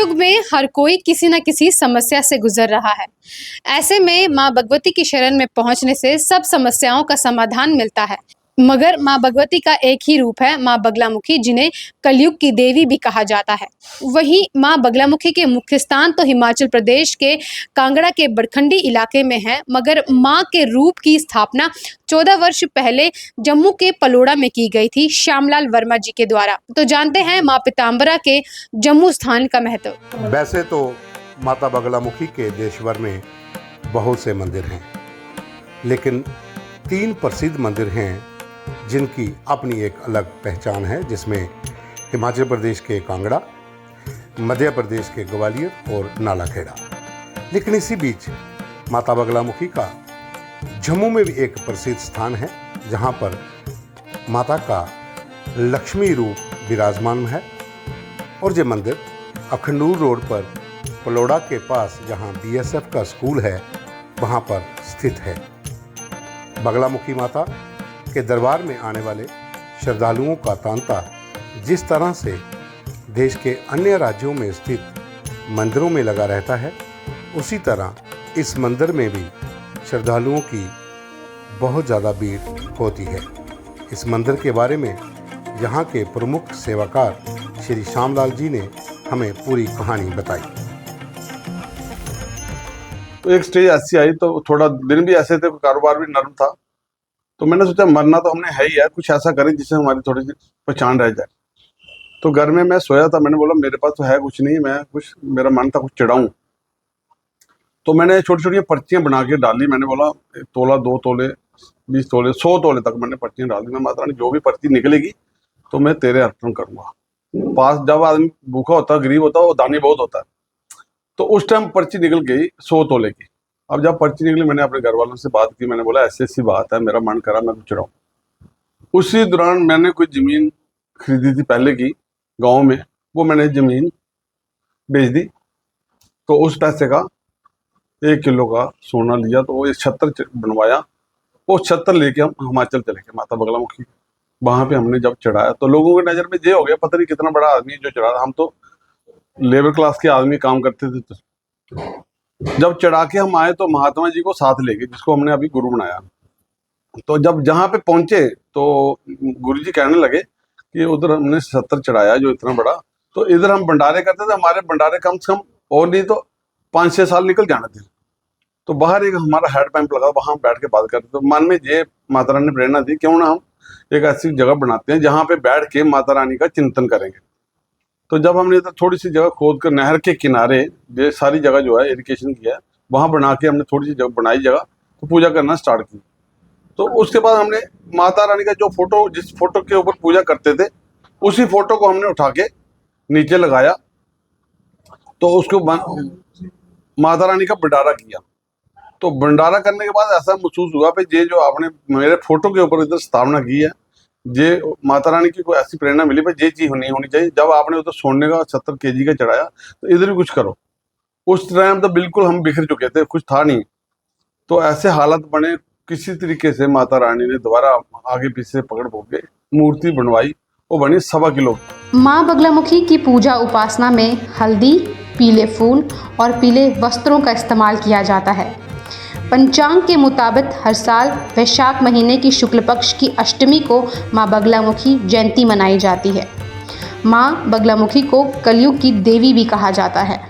कलयुग में हर कोई किसी न किसी समस्या से गुजर रहा है। ऐसे में माँ भगवती की शरण में पहुंचने से सब समस्याओं का समाधान मिलता है। मगर माँ भगवती का एक ही रूप है माँ बगलामुखी, जिन्हें कलयुग की देवी भी कहा जाता है। वहीं माँ बगलामुखी के मुख्य स्थान तो हिमाचल प्रदेश के कांगड़ा के बरखंडी इलाके में है, मगर माँ के रूप की स्थापना 14 वर्ष पहले जम्मू के पलोड़ा में की गई थी श्यामलाल वर्मा जी के द्वारा। तो जानते हैं माँ पीताम्बरा के जम्मू स्थान का महत्व। वैसे तो माता बगलामुखी के देश भर में बहुत से मंदिर हैं, लेकिन 3 प्रसिद्ध मंदिर हैं जिनकी अपनी एक अलग पहचान है, जिसमें हिमाचल प्रदेश के कांगड़ा, मध्य प्रदेश के ग्वालियर और नालाखेड़ा। लेकिन इसी बीच माता बगलामुखी का जम्मू में भी एक प्रसिद्ध स्थान है, जहां पर माता का लक्ष्मी रूप विराजमान है। और ये मंदिर अखनूर रोड पर पलोड़ा के पास, जहां बीएसएफ का स्कूल है, वहां पर स्थित है। बगलामुखी माता के दरबार में आने वाले श्रद्धालुओं का तांता जिस तरह से देश के अन्य राज्यों में स्थित मंदिरों में लगा रहता है, उसी तरह इस मंदिर में भी श्रद्धालुओं की बहुत ज़्यादा भीड़ होती है। इस मंदिर के बारे में यहाँ के प्रमुख सेवाकार श्री श्यामलाल जी ने हमें पूरी कहानी बताई। तो एक स्टेज ऐसी आई, तो थोड़ा दिन भी ऐसे थे, कारोबार भी नरम था, तो मैंने सोचा मरना तो हमने है ही है, कुछ ऐसा करें जिससे हमारी थोड़ी सी पहचान रह जाए। तो घर में मैं सोया था, मैंने बोला मेरे पास तो है कुछ नहीं, मैं कुछ, मेरा मन था कुछ चढ़ाऊं। तो मैंने छोटी छोटी पर्चियां बना के डाली। मैंने बोला 1 तोला, 2 तोले, 20 तोले, 100 तोले तक मैंने पर्चियां डाल दी। मैं माता रानी जो भी पर्ची निकलेगी तो मैं तेरे अर्पण करूंगा। पास जब आदमी भूखा होता है, गरीब होता है, वो दानी बहुत होता है। तो उस टाइम पर्ची निकल गई 100 तोले की। अब जब पर्ची निकली, मैंने अपने घर वालों से बात की। मैंने बोला ऐसी ऐसी बात है, मेरा मन करा मैं कुछ चढ़ाऊं। उसी दौरान मैंने कोई जमीन खरीदी थी पहले की गांव में, वो मैंने जमीन बेच दी। तो उस पैसे का 1 किलो का सोना लिया, तो वो एक छत्तर बनवाया। वो छत्तर लेके हम हिमाचल चले गए माता बगलामुखी। वहां पे हमने जब चढ़ाया तो लोगों की नजर में ये हो गया, पता नहीं कितना बड़ा आदमी जो चढ़ा रहा। हम तो लेबर क्लास के आदमी काम करते थे। तो जब चढ़ा के हम आए तो महात्मा जी को साथ ले गए, जिसको हमने अभी गुरु बनाया। तो जब जहाँ पे पहुंचे तो गुरु जी कहने लगे कि उधर हमने 70 चढ़ाया जो इतना बड़ा, तो इधर हम भंडारे करते थे। हमारे भंडारे कम से कम और नहीं तो 5-6 साल निकल जाने थे। तो बाहर एक हमारा हेड पैंप लगा, वहां बैठ के बात करते। तो मन में ये माता रानी ने प्रेरणा दी, क्यों ना हम एक ऐसी जगह बनाते हैं जहाँ पे बैठ के माता रानी का चिंतन करेंगे। तो जब हमने इधर थोड़ी सी जगह खोद कर नहर के किनारे, ये सारी जगह जो है इरिगेशन की है, वहां बना के हमने थोड़ी सी जगह बनाई जगह, तो पूजा करना स्टार्ट की। तो उसके बाद हमने माता रानी का जो फोटो, जिस फोटो के ऊपर पूजा करते थे, उसी फोटो को हमने उठा के नीचे लगाया। तो उसको माता रानी का भंडारा किया। तो भंडारा करने के बाद ऐसा महसूस हुआ कि ये जो आपने मेरे फोटो के ऊपर इधर स्थापना की है, ये माता रानी की कोई ऐसी प्रेरणा मिली भाई ये चीज नहीं होनी चाहिए। जब आपने उधर सोने का 70 kg का चढ़ाया, तो इधर भी कुछ करो। उस टाइम तो बिल्कुल हम बिखर चुके थे, कुछ था नहीं। तो ऐसे हालत बने, किसी तरीके से माता रानी ने दोबारा आगे पीछे पकड़ के मूर्ति बनवाई। वो बनी 1.25 किलो। माँ बगलामुखी की पूजा उपासना में हल्दी, पीले फूल और पीले वस्त्रों का इस्तेमाल किया जाता है। पंचांग के मुताबिक हर साल वैशाख महीने की शुक्ल पक्ष की अष्टमी को माँ बगलामुखी जयंती मनाई जाती है। माँ बगलामुखी को कलयुग की देवी भी कहा जाता है।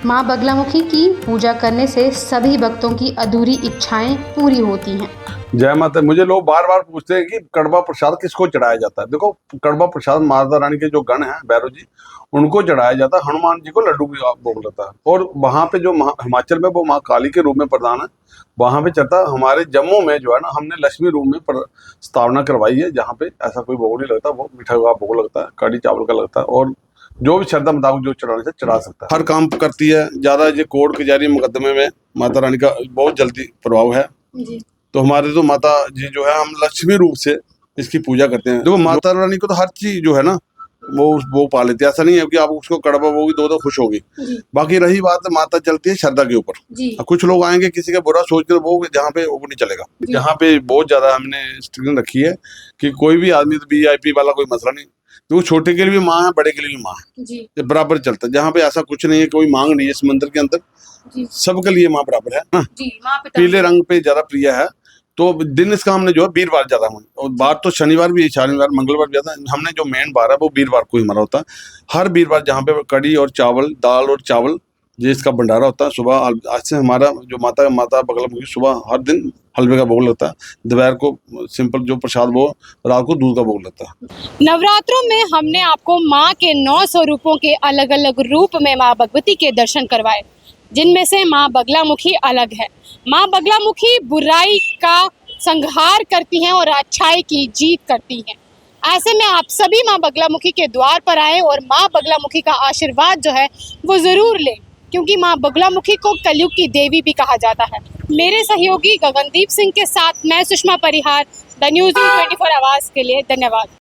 माँ बगलामुखी की पूजा करने से सभी भक्तों की अधूरी इच्छाएं पूरी होती हैं। जय माता। मुझे लोग बार बार पूछते हैं कि कड़वा प्रसाद किसको चढ़ाया जाता है। देखो, कड़वा प्रसाद माता रानी के जो गण हैं, भैरव जी, उनको चढ़ाया जाता है। हनुमान जी को लड्डू की भोग लगता है। और वहां पे जो हिमाचल में वो माँ काली के रूप में प्रधान है, वहां पे चलता है। हमारे जम्मू में जो है ना, हमने लक्ष्मी रूप में स्थापना करवाई है, जहाँ पे ऐसा कोई भोग नहीं लगता। वो मीठा का भोग लगता है, कड़ी चावल का लगता है, और जो भी श्रद्धा मुताबिक जो चढ़ाने से चढ़ा सकता है। हर काम करती है। ज्यादा ये कोर्ट कचहरी मुकदमे में माता रानी का बहुत जल्दी प्रभाव है जी। तो हमारे तो माता जी जो है, हम लक्ष्मी रूप से इसकी पूजा करते हैं। देखो, माता रानी को तो हर चीज जो है ना वो पा लेती है। ऐसा नहीं है कि आप उसको कड़वा बोगी तो खुश होगी। बाकी रही बात, माता चलती है श्रद्धा के ऊपर। कुछ लोग आएंगे किसी का बुरा सोच कर, वो जहाँ पे वो नहीं चलेगा। जहाँ पे बहुत ज्यादा हमने स्ट्रिक्ट रखी है कि कोई भी आदमी, तो VIP वाला कोई मसला नहीं, तो छोटे के लिए भी माँ है, बड़े के लिए भी माँ है, जी ये बराबर चलता है। जहाँ पे ऐसा कुछ नहीं है, कोई मांग नहीं है इस मंदिर के अंदर, जी सबके लिए माँ बराबर है ना। जी माँ पिता पीले रंग पे ज्यादा प्रिय है। तो दिन इसका हमने जो है वीरवार ज्यादा हुए, और बार तो शनिवार भी, शनिवार मंगलवार भी ज्यादा। हमने जो मेन बार है वो वीरवार को ही हमारा होता है। हर वीरवार जहाँ पे कड़ी और चावल, दाल और चावल, ये इसका भंडारा होता है। सुबह आज से हमारा जो माता बगलामुखी सुबह हर दिन हलवे का भोग लगता है। दोपहर को सिंपल जो प्रसाद, वो रात को दूध का भोग लगता है। नवरात्रों में हमने आपको माँ के 9 स्वरूपों के अलग अलग रूप में माँ भगवती के दर्शन करवाए, जिनमें से माँ बगलामुखी अलग है। माँ बगलामुखी बुराई का संहार करती हैं और अच्छाई की जीत करती हैं। ऐसे में आप सभी माँ बगलामुखी के द्वार पर आए और माँ बगलामुखी का आशीर्वाद जो है वो ज़रूर लें, क्योंकि माँ बगलामुखी को कलयुग की देवी भी कहा जाता है। मेरे सहयोगी गगनदीप सिंह के साथ मैं सुषमा परिहार, द न्यूज़ 24 आवाज़ के लिए धन्यवाद।